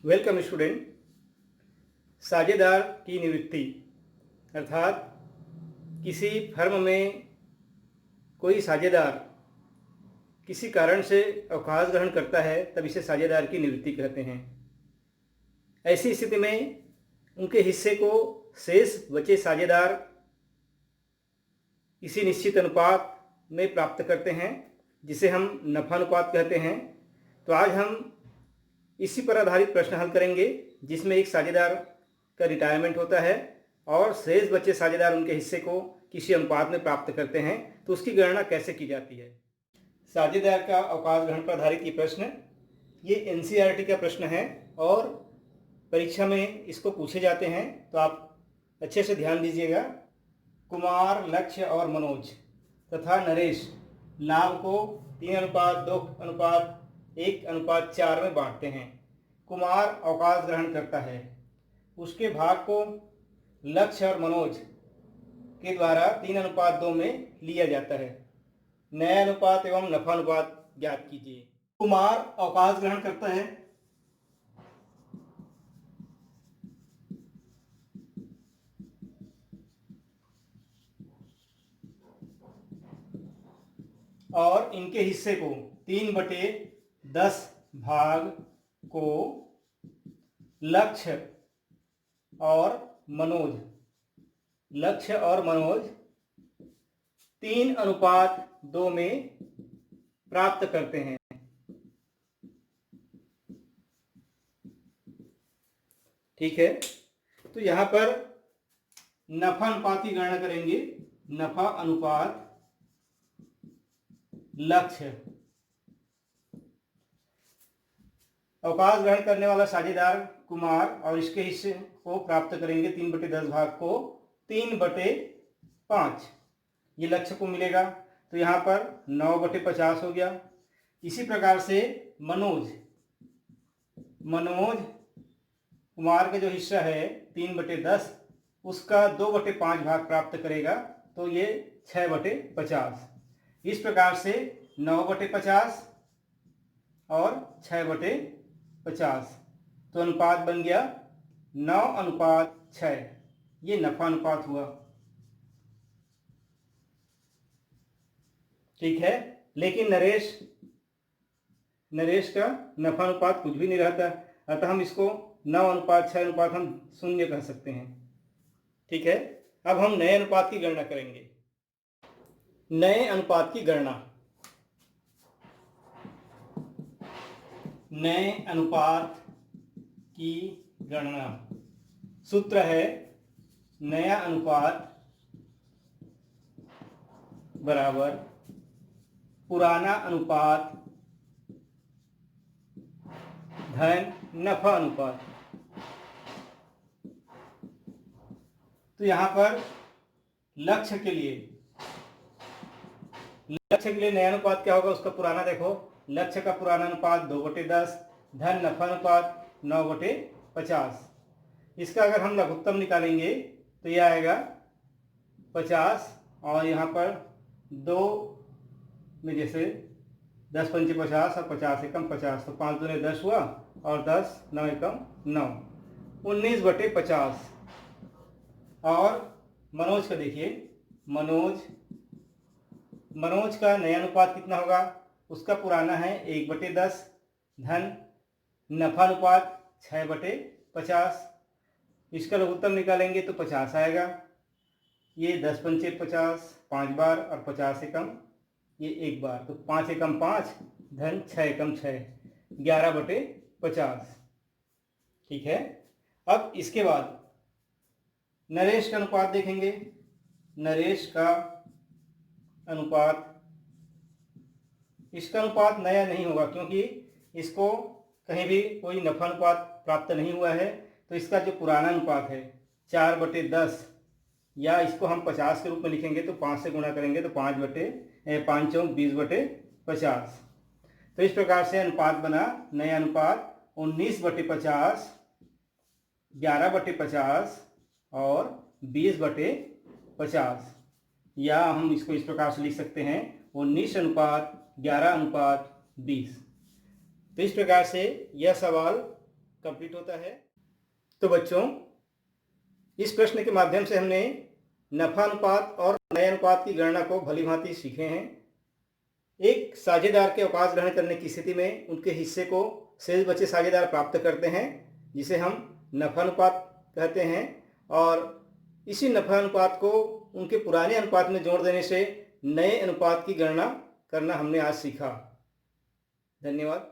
Welcome student. साझेदार की नियुक्ति अर्थात किसी फर्म में कोई साझेदार किसी कारण से अवकाश ग्रहण करता है तब इसे साझेदार की नियुक्ति कहते हैं। ऐसी स्थिति में उनके हिस्से को शेष बचे साझेदार किसी निश्चित अनुपात में प्राप्त करते हैं जिसे हम नफा अनुपात कहते हैं। तो आज हम इसी पर आधारित प्रश्न हल करेंगे जिसमें एक साझेदार का रिटायरमेंट होता है और शेष बचे साझेदार उनके हिस्से को किसी अनुपात में प्राप्त करते हैं। तो उसकी गणना कैसे की जाती है। साझेदार का अवकाश ग्रहण पर आधारित ये प्रश्न ये एनसीईआरटी का प्रश्न है और परीक्षा में इसको पूछे जाते हैं, तो आप अच्छे से ध्यान दीजिएगा। कुमार, लक्ष्य और मनोज तथा नरेश लाभ को 3:2:1:4 में बांटते हैं। कुमार अवकाश ग्रहण करता है, उसके भाग को लक्ष्य और मनोज के द्वारा 3:2 में लिया जाता है। नया अनुपात एवं नफा अनुपात ज्ञात कीजिए। कुमार अवकाश ग्रहण करता है, और इनके हिस्से को 3/10 भाग को लक्ष्य और मनोज 3:2 में प्राप्त करते हैं। ठीक है, तो यहां पर नफा अनुपात की गणना करेंगे। नफा अनुपात लक्ष्य अवकाश ग्रहण करने वाला साझेदार कुमार और इसके हिस्से को प्राप्त करेंगे 3/10 भाग को 3/5 ये लक्ष्य को मिलेगा। तो यहाँ पर 9/50 हो गया। इसी प्रकार से मनोज कुमार का जो हिस्सा है 3/10 उसका 2/5 भाग प्राप्त करेगा, तो ये 6/50। इस प्रकार से 9/50 और 6/50 तो अनुपात बन गया 9:6। ये नफा अनुपात हुआ। ठीक है, लेकिन नरेश का नफा अनुपात कुछ भी नहीं रहता, अतः हम इसको 9:6 हम शून्य कह सकते हैं। ठीक है, अब हम नए अनुपात की गणना करेंगे। नए अनुपात की गणना, नए अनुपात की गणना सूत्र है नया अनुपात बराबर पुराना अनुपात धन नफा अनुपात। तो यहां पर लक्ष्य के लिए नया अनुपात क्या होगा, उसका पुराना देखो। लक्ष्य का पुराना अनुपात 2/10 धन नफा अनुपात 9/50। इसका अगर हम लघुत्तम निकालेंगे तो यह आएगा 50 और यहाँ पर 2 में जैसे 10×5 = 50 और 50 एकम 50, तो 5 दूने 10 हुआ और 10 9 एकम 9 19/50। और मनोज का देखिए, मनोज का नया अनुपात कितना होगा, उसका पुराना है 1/10 धन नफा अनुपात 6/50। इसका लघुत्तम निकालेंगे तो 50 आएगा। ये 10×5 = 50 5 बार और 50 एकम ये 1 बार, तो 5 एकम 5 धन 6 एकम 6 11/50। ठीक है, अब इसके बाद नरेश का अनुपात देखेंगे। नरेश का अनुपात, इसका अनुपात नया नहीं होगा क्योंकि इसको कहीं भी कोई नफा अनुपात प्राप्त नहीं हुआ है। तो इसका जो पुराना अनुपात है 4/10, या इसको हम 50 के रूप में लिखेंगे तो 5 से गुणा करेंगे तो 5 × 20/50। तो इस प्रकार से अनुपात बना नया अनुपात 19/50, 11/50 और 20/50, या हम इसको इस प्रकार से लिख सकते हैं 19:11:20। तो इस प्रकार से यह सवाल कंप्लीट होता है। तो बच्चों, इस प्रश्न के माध्यम से हमने नफा अनुपात और नए अनुपात की गणना को भली भांति सीखे हैं। एक साझेदार के अवकाश ग्रहण करने की स्थिति में उनके हिस्से को शेष बचे साझेदार प्राप्त करते हैं, जिसे हम नफा अनुपात कहते हैं। और इसी नफा अनुपात को उनके पुराने अनुपात में जोड़ देने से नए अनुपात की गणना करना हमने आज सीखा। धन्यवाद।